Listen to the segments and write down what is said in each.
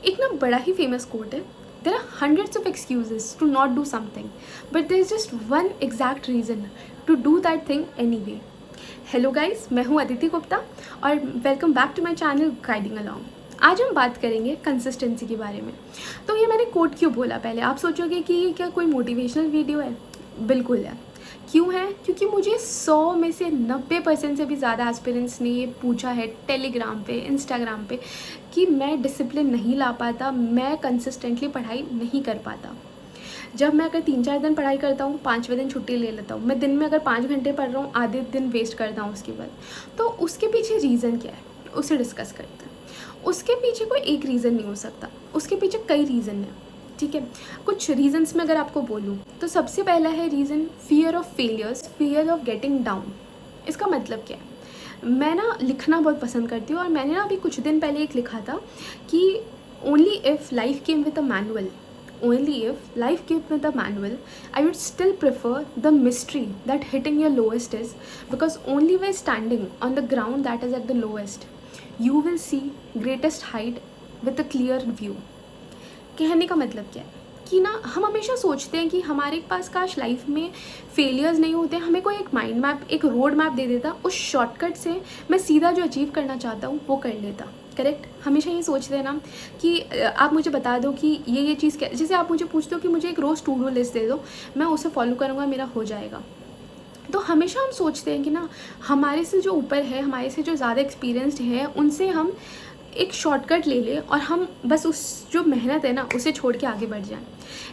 एक ना बड़ा ही फेमस कोट है, there are hundreds of excuses to not do something but there is just one exact reason to do that thing anyway. Hello guys, मैं हूँ अदिति गुप्ता और welcome back to my channel guiding along. आज हम बात करेंगे consistency के बारे में। तो ये मैंने कोट क्यों बोला, पहले आप सोचोगे कि ये क्या कोई मोटिवेशनल वीडियो है। बिल्कुल है। क्यों है? क्योंकि मुझे 100 में से 90% से भी ज़्यादा एस्पिरेंट्स ने ये पूछा है टेलीग्राम पे, इंस्टाग्राम पे, कि मैं डिसिप्लिन नहीं ला पाता, मैं कंसिस्टेंटली पढ़ाई नहीं कर पाता। जब मैं अगर 3-4 दिन पढ़ाई करता हूँ, 5वें दिन छुट्टी ले लेता हूँ। मैं दिन में अगर 5 घंटे पढ़ रहा हूँ, आधे दिन वेस्ट करता हूँ उसके बाद। तो उसके पीछे रीज़न क्या है, उसे डिस्कस करते हैं। उसके पीछे कोई एक रीज़न नहीं हो सकता, उसके पीछे कई रीज़न हैं। ठीक है, कुछ रीजंस में अगर आपको बोलूँ तो सबसे पहला है reason fear of failures, fear of getting down. इसका मतलब क्या है? मैं ना लिखना बहुत पसंद करती हूँ और मैंने ना अभी कुछ दिन पहले एक लिखा था कि only if life came with a manual, only if life came with a manual, I would still prefer the mystery that hitting your lowest is, because only by standing on the ground that is at the lowest you will see greatest height with a clear view। कहने का मतलब क्या है कि ना हम हमेशा सोचते हैं कि हमारे पास काश लाइफ में फेलियर्स नहीं होते, हमें कोई एक माइंड मैप, एक रोड मैप दे देता, उस शॉर्टकट से मैं सीधा जो अचीव करना चाहता हूँ वो कर लेता। करेक्ट, हमेशा ये सोचते हैं ना कि आप मुझे बता दो कि ये चीज़ क्या, जैसे आप मुझे पूछते हो कि मुझे एक रोज़ टू डू लिस्ट दे दो, मैं उसे फॉलो करूँगा, मेरा हो जाएगा। तो हमेशा हम सोचते हैं कि ना हमारे से जो ऊपर है, हमारे से जो ज़्यादा एक्सपीरियंस्ड है, उनसे हम एक शॉर्टकट ले लें और हम बस उस जो मेहनत है ना उसे छोड़ के आगे बढ़ जाएं।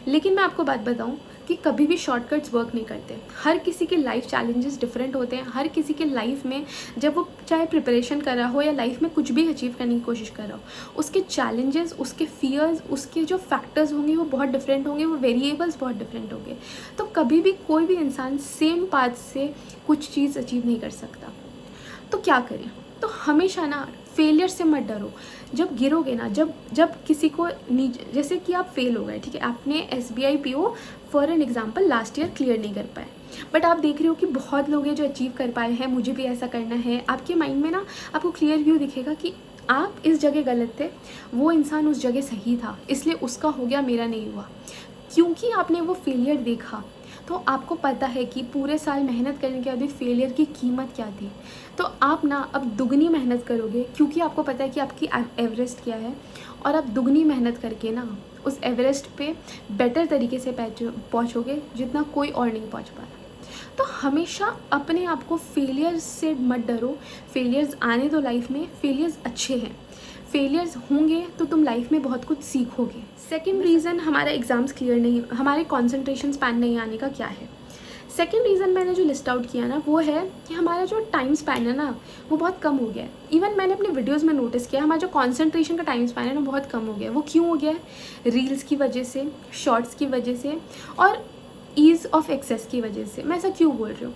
लेकिन मैं आपको बात बताऊं कि कभी भी शॉर्टकट्स वर्क नहीं करते। हर किसी के लाइफ चैलेंजेस डिफरेंट होते हैं। हर किसी के लाइफ में जब वो चाहे प्रिपरेशन कर रहा हो या लाइफ में कुछ भी अचीव करने की कोशिश कर रहा हो, उसके चैलेंजेस, उसके फियर्स, उसके जो फैक्टर्स होंगे वो बहुत डिफरेंट होंगे, वो वेरिएबल्स बहुत डिफरेंट होंगे। तो कभी भी कोई भी इंसान सेम पाथ से कुछ चीज़ अचीव नहीं कर सकता। तो क्या करें? तो हमेशा ना फेलियर से मत डरो। जब गिरोगे ना, जब किसी को जैसे कि आप फेल हो गए, ठीक है, आपने SBI PO for an example last year clear नहीं कर पाए, बट आप देख रहे हो कि बहुत लोग हैं जो अचीव कर पाए हैं, मुझे भी ऐसा करना है। आपके माइंड में ना आपको क्लियर व्यू दिखेगा कि आप इस जगह गलत थे, वो इंसान उस जगह सही था, इसलिए उसका हो गया, मेरा नहीं हुआ। क्योंकि आपने वो फेलियर देखा तो आपको पता है कि पूरे साल मेहनत करने के बाद भी फेलियर की कीमत क्या थी। तो आप ना अब दुगनी मेहनत करोगे, क्योंकि आपको पता है कि आपकी एवरेस्ट क्या है, और आप दुगनी मेहनत करके ना उस एवरेस्ट पे बेटर तरीके से पहुँचोगे जितना कोई और नहीं पहुँच पा रहा। तो हमेशा अपने आप को फेलियर से मत डरो। फेलियर्स आने दो लाइफ में, फेलियर्स अच्छे हैं। फेलियर्स होंगे तो तुम लाइफ में बहुत कुछ सीखोगे। सेकेंड रीज़न हमारा एग्ज़ाम्स क्लियर नहीं, हमारे कॉन्सेंट्रेशन स्पैन नहीं आने का क्या है? सेकेंड रीज़न मैंने जो लिस्ट आउट किया ना वो है कि हमारा जो टाइम स्पैन है ना वो बहुत कम हो गया है। इवन मैंने अपने वीडियोस में नोटिस किया हमारा जो कॉन्सेंट्रेशन का टाइम स्पैन है ना बहुत कम हो गया है। वो क्यों हो गया है? रील्स की वजह से, शॉर्ट्स की वजह से और ईज़ ऑफ एक्सेस की वजह से। मैं ऐसा क्यों बोल रही हूँ?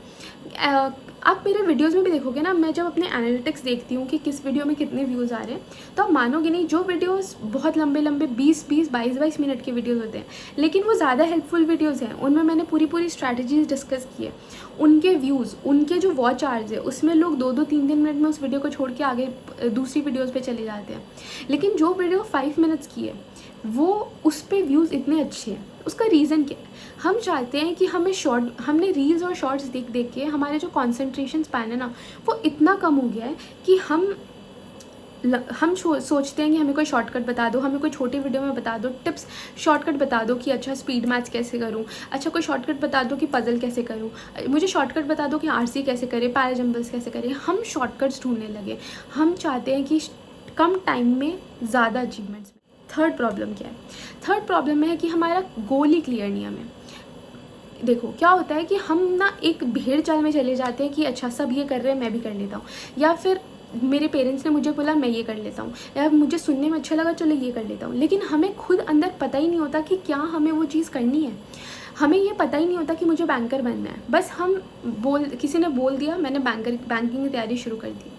आप मेरे वीडियोस में भी देखोगे ना, मैं जब अपने एनालिटिक्स देखती हूँ कि किस वीडियो में कितने व्यूज़ आ रहे हैं, तो आप मानोगे नहीं, जो वीडियोस बहुत लंबे 20-22 मिनट के वीडियोस होते हैं, लेकिन वो ज़्यादा हेल्पफुल वीडियोस हैं, उनमें मैंने पूरी स्ट्रैटेजीज डिस्कस की है। उनके व्यूज़, उनके जो वॉच आवर्स है, उसमें लोग 2-3 मिनट में उस वीडियो को छोड़ के आगे दूसरी वीडियोज़ पर चले जाते हैं। लेकिन जो वीडियो 5 मिनट्स की है वो उस पर व्यूज़ इतने अच्छे हैं। उसका रीज़न क्या है? हम चाहते हैं कि हमने रील्स और शॉर्ट्स देख के हमारे जो कॉन्सेंट्रेशन स्पैन है ना वो इतना कम हो गया है कि हम सोचते हैं कि हमें कोई शॉर्टकट बता दो, हमें कोई छोटी वीडियो में बता दो, टिप्स शॉर्टकट बता दो कि अच्छा स्पीड मैथ्स कैसे करूं, अच्छा कोई शॉर्टकट बता दो कि पजल कैसे करूं, मुझे शॉर्टकट बता दो कि RC कैसे करें, पैराजम्बल्स कैसे करें। हम शॉर्टकट्स ढूंढने लगे। हम चाहते हैं कि कम टाइम में ज़्यादा अचीवमेंट्स। थर्ड प्रॉब्लम क्या है? थर्ड प्रॉब्लम है कि हमारा गोल ही क्लियर नहीं है हमें। देखो क्या होता है कि हम ना एक भेड़ चाल में चले जाते हैं कि अच्छा सब ये कर रहे हैं मैं भी कर लेता हूँ, या फिर मेरे पेरेंट्स ने मुझे बोला मैं ये कर लेता हूँ, या मुझे सुनने में अच्छा लगा चलो ये कर लेता हूँ। लेकिन हमें खुद अंदर पता ही नहीं होता कि क्या हमें वो चीज़ करनी है। हमें ये पता ही नहीं होता कि मुझे बैंकर बनना है, बस किसी ने बोल दिया, मैंने बैंकिंग की तैयारी शुरू कर दी।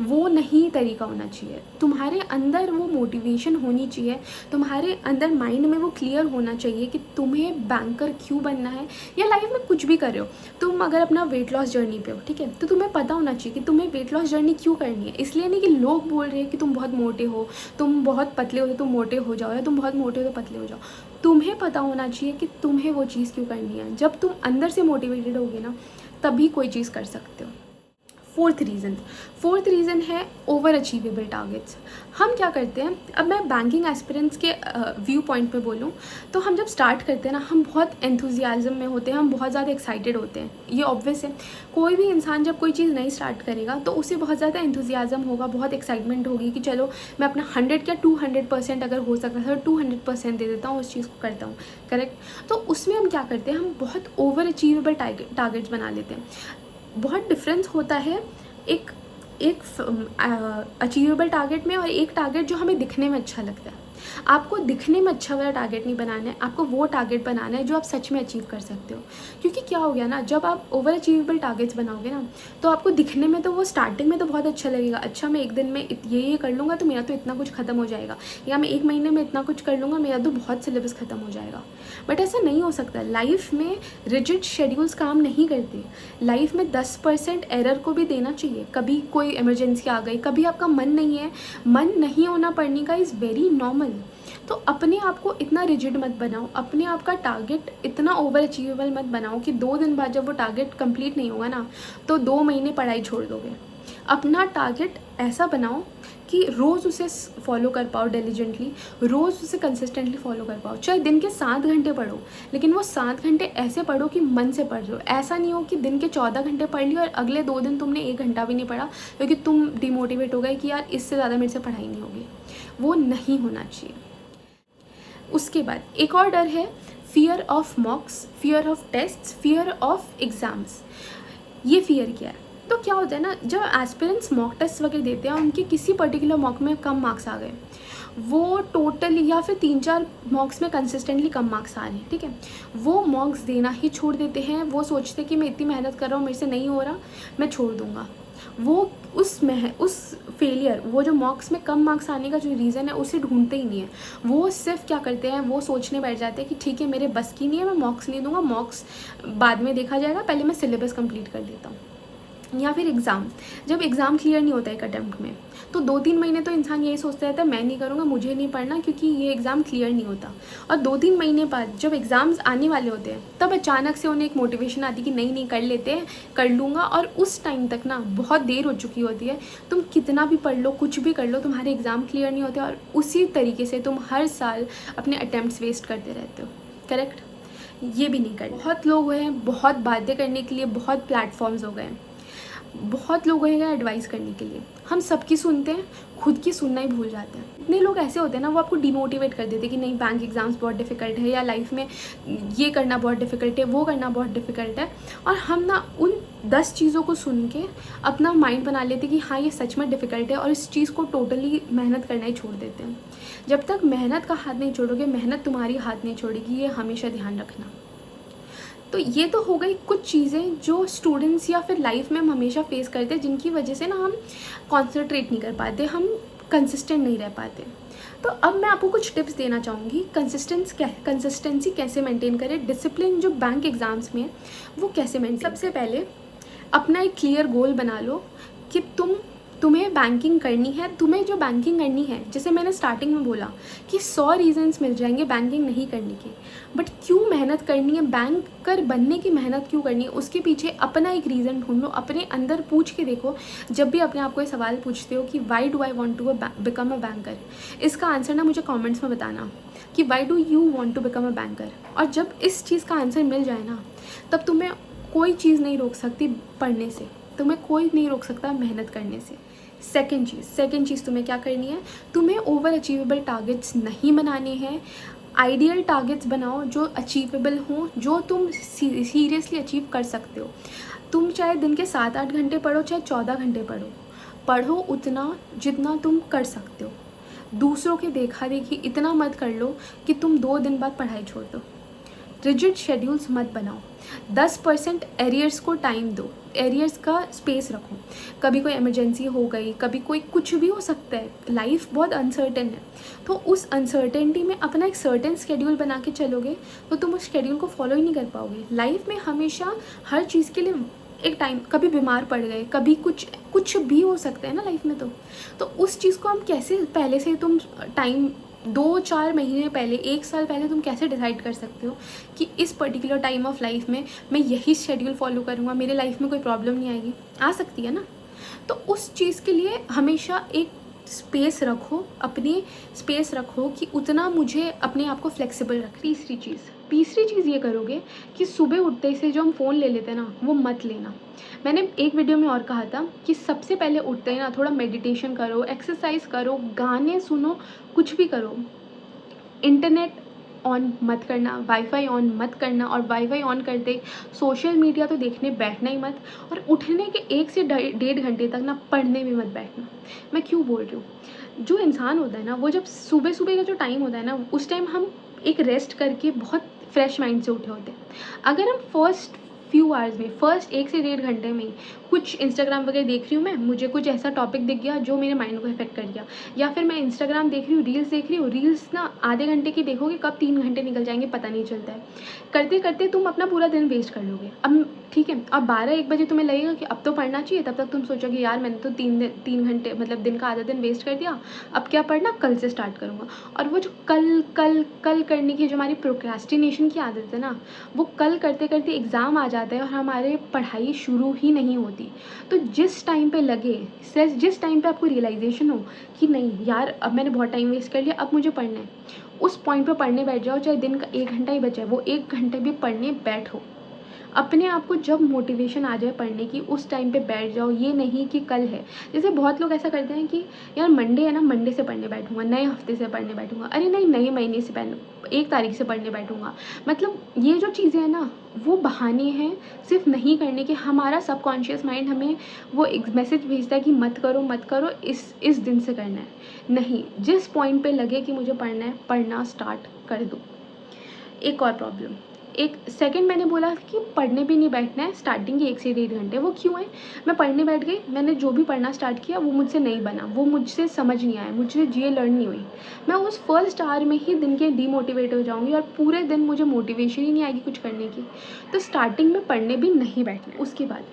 वो नहीं तरीका होना चाहिए। तुम्हारे अंदर वो मोटिवेशन होनी चाहिए, तुम्हारे अंदर माइंड में वो क्लियर होना चाहिए कि तुम्हें बैंकर क्यों बनना है, या लाइफ में कुछ भी कर रहे हो। तुम अगर अपना वेट लॉस जर्नी पे हो, ठीक है, तो तुम्हें पता होना चाहिए कि तुम्हें वेट लॉस जर्नी क्यों करनी है। इसलिए नहीं कि लोग बोल रहे हैं कि तुम बहुत मोटे हो, तुम बहुत पतले हो तो तुम मोटे हो जाओ, या तुम बहुत मोटे हो तो पतले हो जाओ। तुम्हें पता होना चाहिए कि तुम्हें वो चीज़ क्यों करनी है। जब तुम अंदर से मोटिवेटेड होगे ना, तभी कोई चीज़ कर सकते हो। फोर्थ रीज़न है ओवर अचीवेबल टारगेट्स। हम क्या करते हैं, अब मैं बैंकिंग एस्पिरेंट्स के व्यू पॉइंट पे बोलूँ तो हम जब स्टार्ट करते हैं ना, हम बहुत एंथुजियाज्म में होते हैं, हम बहुत ज़्यादा एक्साइटेड होते हैं। ये ऑब्वियस है, कोई भी इंसान जब कोई चीज़ नई स्टार्ट करेगा तो उसे बहुत ज़्यादा एंथुजियाज्म होगा, बहुत एक्साइटमेंट होगी कि चलो मैं अपना 100 या 200% अगर हो सकता है तो 200% दे देता हूँ, उस चीज़ को करता हूँ। करेक्ट। तो उसमें हम क्या करते हैं, हम बहुत ओवर अचीवेबल टारगेट्स बना लेते हैं। बहुत डिफरेंस होता है एक अचीवेबल टारगेट में और एक टारगेट जो हमें दिखने में अच्छा लगता है। आपको दिखने में अच्छा वाला टारगेट नहीं बनाना है, आपको वो टारगेट बनाना है जो आप सच में अचीव कर सकते हो। क्योंकि क्या हो गया ना, जब आप ओवर अचीवेबल टारगेट्स बनाओगे ना, तो आपको दिखने में तो वो स्टार्टिंग में तो बहुत अच्छा लगेगा। अच्छा, मैं एक दिन में ये कर लूँगा तो मेरा तो इतना कुछ खत्म हो जाएगा, या मैं 1 महीने में इतना कुछ कर लूँगा, मेरा तो बहुत सिलेबस ख़त्म हो जाएगा। बट ऐसा नहीं हो सकता। लाइफ में रिजिड शेड्यूल्स काम नहीं करते। लाइफ में 10% एरर को भी देना चाहिए। कभी कोई इमरजेंसी आ गई, कभी आपका मन नहीं है, मन नहीं होना पढ़ने का इज़ वेरी नॉर्मल। तो अपने आप को इतना रिजिड मत बनाओ, अपने आप का टारगेट इतना ओवर अचीवेबल मत बनाओ कि 2 दिन बाद जब वो टारगेट कंप्लीट नहीं होगा ना, तो 2 महीने पढ़ाई छोड़ दोगे। अपना टारगेट ऐसा बनाओ कि रोज़ उसे फॉलो कर पाओ डिलीजेंटली, रोज़ उसे कंसिस्टेंटली फॉलो कर पाओ। चाहे दिन के 7 घंटे पढ़ो, लेकिन वो 7 घंटे ऐसे पढ़ो कि मन से पढ़ रहे हो। ऐसा नहीं हो कि दिन के 14 घंटे पढ़ लिए और अगले 2 दिन तुमने 1 घंटा भी नहीं पढ़ा क्योंकि तुम डिमोटिवेट हो गए कि यार इससे ज़्यादा मेरे से पढ़ाई नहीं होगी। वो नहीं होना चाहिए। उसके बाद एक और डर है fear of मॉक्स, fear of tests, fear of exams. ये फियर क्या है? तो क्या होता है ना, जब एस्पिरेंट्स मॉक टेस्ट वगैरह देते हैं, उनके किसी पर्टिकुलर मॉक में कम मार्क्स आ गए, वो टोटल या फिर 3-4 मॉक्स में कंसिस्टेंटली कम मार्क्स आ रहे हैं, ठीक है, वो मॉक्स देना ही छोड़ देते हैं। वो सोचते हैं कि मैं इतनी मेहनत कर रहा हूँ, मेरे से नहीं हो रहा, मैं छोड़ दूँगा। वो उस फेलियर, वो जो मॉक्स में कम मार्क्स आने का जो रीज़न है, उसे ढूंढते ही नहीं है। वो सिर्फ क्या करते हैं, वो सोचने बैठ जाते हैं कि ठीक है मेरे बस की नहीं है, मैं मॉक्स नहीं दूंगा, मॉक्स बाद में देखा जाएगा, पहले मैं सिलेबस कंप्लीट कर लेता हूँ। या फिर एग्ज़ाम, जब एग्ज़ाम क्लियर नहीं होता एक अटैम्प्ट में, तो 2-3 महीने तो इंसान यही सोचता रहता है मैं नहीं करूँगा, मुझे नहीं पढ़ना क्योंकि ये एग्ज़ाम क्लियर नहीं होता। और 2-3 महीने बाद जब एग्ज़ाम्स आने वाले होते हैं, तब अचानक से उन्हें एक मोटिवेशन आती है कि नहीं कर लेते हैं, कर लूँगा। और उस टाइम तक ना बहुत देर हो चुकी होती है। तुम कितना भी पढ़ लो, कुछ भी कर लो, तुम्हारे एग्ज़ाम क्लियर नहीं होते और उसी तरीके से तुम हर साल अपने अटैम्प्ट्स वेस्ट करते रहते हो। करेक्ट। ये भी नहीं करना। बहुत लोग हैं, बहुत बातें करने के लिए बहुत प्लेटफॉर्म्स हो गए हैं, बहुत लोग हैं एडवाइस करने के लिए। हम सबकी सुनते हैं, खुद की सुनना ही भूल जाते हैं। इतने लोग ऐसे होते हैं ना, वो आपको डिमोटिवेट कर देते हैं कि नहीं बैंक एग्ज़ाम्स बहुत डिफ़िकल्ट है, या लाइफ में ये करना बहुत डिफ़िकल्ट है, वो करना बहुत डिफ़िकल्ट है। और हम ना उन 10 चीज़ों को सुन के अपना माइंड बना लेते हैं कि हाँ ये सच में डिफ़िकल्ट है, और इस चीज़ को टोटली मेहनत करना ही छोड़ देते हैं। जब तक मेहनत का हाथ नहीं छोड़ोगे, मेहनत तुम्हारी हाथ नहीं छोड़ेगी, ये हमेशा ध्यान रखना। तो ये तो हो गई कुछ चीज़ें जो स्टूडेंट्स या फिर लाइफ में हम हमेशा फेस करते हैं, जिनकी वजह से ना हम कॉन्सेंट्रेट नहीं कर पाते, हम कंसिस्टेंट नहीं रह पाते। तो अब मैं आपको कुछ टिप्स देना चाहूँगी, कंसिस्टेंसी कैसे मेंटेन करें, डिसिप्लिन जो बैंक एग्ज़ाम्स में है वो कैसे मेंटेन। सबसे पहले अपना एक क्लियर गोल बना लो कि तुम्हें बैंकिंग करनी है। तुम्हें जो बैंकिंग करनी है, जैसे मैंने स्टार्टिंग में बोला कि 100 रीजंस मिल जाएंगे बैंकिंग नहीं करने के, बट क्यों मेहनत करनी है, बैंकर बनने की मेहनत क्यों करनी है, उसके पीछे अपना एक रीज़न ढूंढ लो। अपने अंदर पूछ के देखो, जब भी अपने आप को ये सवाल पूछते हो कि why do I want to become a banker, इसका आंसर ना मुझे कॉमेंट्स में बताना कि why do you want to become a banker. और जब इस चीज़ का आंसर मिल जाए ना, तब तुम्हें कोई चीज़ नहीं रोक सकती पढ़ने से, तुम्हें कोई नहीं रोक सकता मेहनत करने से। सेकंड चीज़ तुम्हें क्या करनी है, तुम्हें ओवर अचीवेबल टारगेट्स नहीं बनाने हैं। आइडियल टारगेट्स बनाओ जो अचीवेबल हों, जो तुम सीरियसली अचीव कर सकते हो। तुम चाहे दिन के 7-8 घंटे पढ़ो, चाहे 14 घंटे पढ़ो उतना जितना तुम कर सकते हो। दूसरों के देखा देखी इतना मत कर लो कि तुम 2 दिन बाद पढ़ाई छोड़ दो। रिजिड शेड्यूल्स मत बनाओ। 10% एरियर्स को टाइम दो, एरियर्स का स्पेस रखो। कभी कोई इमरजेंसी हो गई, कभी कोई कुछ भी हो सकता है, लाइफ बहुत अनसर्टेन है। तो उस अनसर्टेनिटी में अपना एक सर्टेन शेड्यूल बना के चलोगे तो तुम उस शेड्यूल को फॉलो ही नहीं कर पाओगे। लाइफ में हमेशा हर चीज़ के लिए एक टाइम, कभी बीमार पड़ गए, कभी कुछ भी हो सकता है ना लाइफ में। तो उस चीज़ को हम कैसे पहले से तुम टाइम 2-4 महीने पहले, 1 साल पहले तुम कैसे डिसाइड कर सकते हो कि इस पर्टिकुलर टाइम ऑफ लाइफ में मैं यही शेड्यूल फॉलो करूँगा, मेरे लाइफ में कोई प्रॉब्लम नहीं आएगी? आ सकती है ना। तो उस चीज़ के लिए हमेशा एक स्पेस रखो, अपनी स्पेस रखो कि उतना मुझे अपने आप को फ्लेक्सिबल रख। तीसरी चीज़ ये करोगे कि सुबह उठते से जो हम फ़ोन ले लेते हैं ना, वो मत लेना। मैंने एक वीडियो में और कहा था कि सबसे पहले उठते ही ना थोड़ा मेडिटेशन करो, एक्सरसाइज करो, गाने सुनो, कुछ भी करो। इंटरनेट ऑन मत करना, वाईफाई ऑन मत करना, और वाईफाई ऑन करते सोशल मीडिया तो देखने बैठना ही मत। और उठने के 1 से 1.5 घंटे तक ना पढ़ने भी मत बैठना। मैं क्यों बोल रही हूँ, जो इंसान होता है ना, वो जब सुबह सुबह का जो टाइम होता है ना, उस टाइम हम एक रेस्ट करके बहुत फ्रेश माइंड से उठे होते हैं। अगर हम फर्स्ट 1 से 1.5 घंटे में कुछ इंस्टाग्राम वगैरह देख रही हूँ, मैं मुझे कुछ ऐसा टॉपिक दिख गया जो मेरे माइंड को इफेक्ट कर गया, या फिर मैं इंस्टाग्राम देख रही हूँ, रील्स देख रही हूँ, रील्स ना आधे घंटे की देखोगे, कब 3 घंटे निकल जाएंगे पता नहीं चलता है। करते करते तुम अपना पूरा दिन वेस्ट कर लोगे। अब ठीक है, अब 12-1 बजे तुम्हें लगेगा कि अब तो पढ़ना चाहिए, तब तक तुम सोचोगे यार मैंने तो 3 घंटे मतलब दिन का आधा दिन वेस्ट कर दिया, अब क्या पढ़ना, कल से स्टार्ट करूँगा। और वो जो कल कल कल करने की जो हमारी प्रोक्रेस्टिनेशन की आदत है ना, वो कल करते करते एग्ज़ाम आ जाता है और हमारे पढ़ाई शुरू ही नहीं होती। तो जिस टाइम पे लगे, जिस टाइम पे आपको रियलाइजेशन हो कि नहीं यार अब मैंने बहुत टाइम वेस्ट कर लिया, अब मुझे पढ़ना है, उस पॉइंट पे पढ़ने बैठ जाओ। चाहे दिन का 1 घंटा ही बचा है, वो 1 घंटे भी पढ़ने बैठो। अपने आप को जब मोटिवेशन आ जाए पढ़ने की, उस टाइम पे बैठ जाओ। ये नहीं कि कल है। जैसे बहुत लोग ऐसा करते हैं कि यार मंडे है ना, मंडे से पढ़ने बैठूंगा, नए हफ्ते से पढ़ने बैठूंगा। अरे नहीं, नए महीने से 1 तारीख से पढ़ने बैठूंगा। मतलब ये जो चीज़ें हैं ना, वो बहाने हैं सिर्फ नहीं करने के। हमारा सबकॉन्शियस माइंड हमें वो एक मैसेज भेजता है कि मत करो मत करो, इस दिन से करना है। नहीं, जिस पॉइंट पे लगे कि मुझे पढ़ना है, पढ़ना स्टार्ट कर दो। एक और प्रॉब्लम, एक सेकंड मैंने बोला कि पढ़ने भी नहीं बैठना है स्टार्टिंग के 1 से 1.5 घंटे। वो क्यों है? मैं पढ़ने बैठ गई, मैंने जो भी पढ़ना स्टार्ट किया वो मुझसे नहीं बना, वो मुझसे समझ नहीं आया, मुझे चीज़ें लर्न नहीं हुई। मैं उस फर्स्ट आवर में ही दिन के डीमोटिवेट हो जाऊँगी और पूरे दिन मुझे मोटिवेशन ही नहीं आएगी कुछ करने की। तो स्टार्टिंग में पढ़ने भी नहीं बैठना है। उसके बाद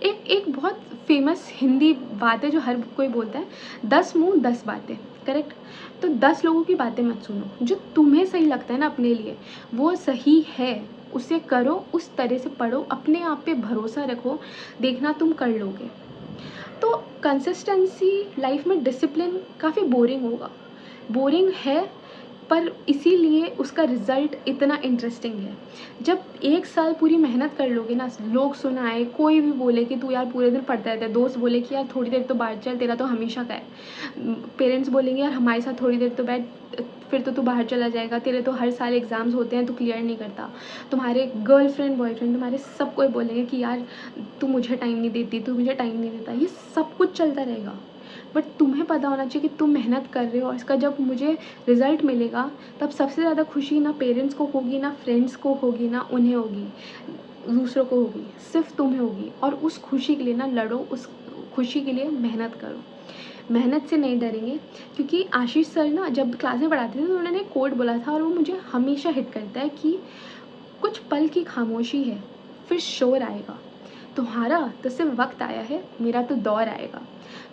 एक बहुत फेमस हिंदी बात है जो हर कोई बोलता है, 10 मुँह 10 बातें। करेक्ट? तो 10 लोगों की बातें मत सुनो, जो तुम्हें सही लगता है ना अपने लिए, वो सही है, उसे करो, उस तरह से पढ़ो, अपने आप पे भरोसा रखो, देखना तुम कर लोगे। तो कंसिस्टेंसी लाइफ में, डिसिप्लिन काफ़ी बोरिंग होगा, बोरिंग है, पर इसीलिए उसका रिज़ल्ट इतना इंटरेस्टिंग है। जब 1 साल पूरी मेहनत कर लोगे ना, लोग सुनाए, कोई भी बोले कि तू यार पूरे दिन पढ़ता रहता है, दोस्त बोले कि यार थोड़ी देर तो बाहर चल, तेरा तो हमेशा का है, पेरेंट्स बोलेंगे यार हमारे साथ थोड़ी देर तो बैठ, फिर तो तू बाहर चला जाएगा, तेरे तो हर साल एग्ज़ाम्स होते हैं, तू क्लियर नहीं करता, तुम्हारे गर्लफ्रेंड बॉयफ्रेंड तुम्हारे सब कोई बोलेंगे कि यार तू मुझे टाइम नहीं देती, तू मुझे टाइम नहीं देता। ये सब कुछ चलता रहेगा, बट तुम्हें पता होना चाहिए कि तुम मेहनत कर रहे हो, और इसका जब मुझे रिज़ल्ट मिलेगा तब सबसे ज़्यादा खुशी ना पेरेंट्स को होगी, ना फ्रेंड्स को होगी, ना उन्हें होगी, दूसरों को होगी, सिर्फ तुम्हें होगी। और उस खुशी के लिए ना लड़ो, उस खुशी के लिए मेहनत करो, मेहनत से नहीं डरेंगे। क्योंकि आशीष सर ना जब क्लास में पढ़ाते थे तो उन्होंने एक कोट बोला था, और वो मुझे हमेशा हिट करता है कि कुछ पल की खामोशी है, फिर शोर आएगा, तुम्हारा तो सिर्फ वक्त आया है, मेरा तो दौर आएगा।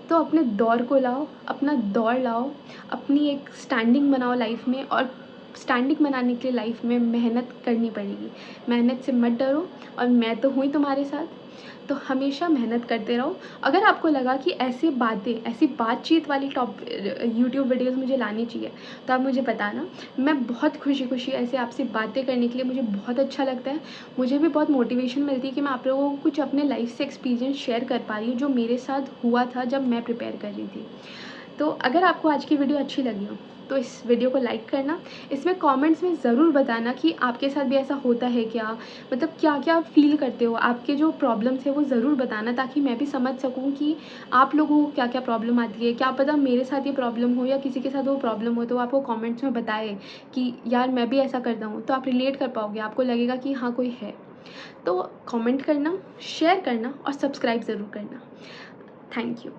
तो अपने दौर को लाओ, अपना दौर लाओ, अपनी एक स्टैंडिंग बनाओ लाइफ में, और स्टैंडिंग बनाने के लिए लाइफ में मेहनत करनी पड़ेगी। मेहनत से मत डरो, और मैं तो हुई तुम्हारे साथ, तो हमेशा मेहनत करते रहो। अगर आपको लगा कि ऐसी बातें, ऐसी बातचीत वाली यूट्यूब वीडियोज़ मुझे लानी चाहिए, तो आप मुझे बताना। मैं बहुत खुशी ऐसे आपसे बातें करने के लिए, मुझे बहुत अच्छा लगता है। मुझे भी बहुत मोटिवेशन मिलती है कि मैं आप लोगों को कुछ अपने लाइफ से एक्सपीरियंस शेयर कर पा रही हूँ, जो मेरे साथ हुआ था जब मैं प्रिपेयर कर रही थी। तो अगर आपको आज की वीडियो अच्छी लगी हो तो इस वीडियो को लाइक करना, इसमें कमेंट्स में ज़रूर बताना कि आपके साथ भी ऐसा होता है क्या, मतलब क्या क्या फ़ील करते हो, आपके जो प्रॉब्लम्स है वो ज़रूर बताना, ताकि मैं भी समझ सकूं कि आप लोगों को क्या क्या प्रॉब्लम आती है। क्या पता मेरे साथ ये प्रॉब्लम हो या किसी के साथ वो प्रॉब्लम हो, तो आपको कमेंट्स में बताए कि यार मैं भी ऐसा करता हूँ, तो आप रिलेट कर पाओगे, आपको लगेगा कि हाँ कोई है। तो कमेंट करना, शेयर करना और सब्सक्राइब ज़रूर करना। Thank you.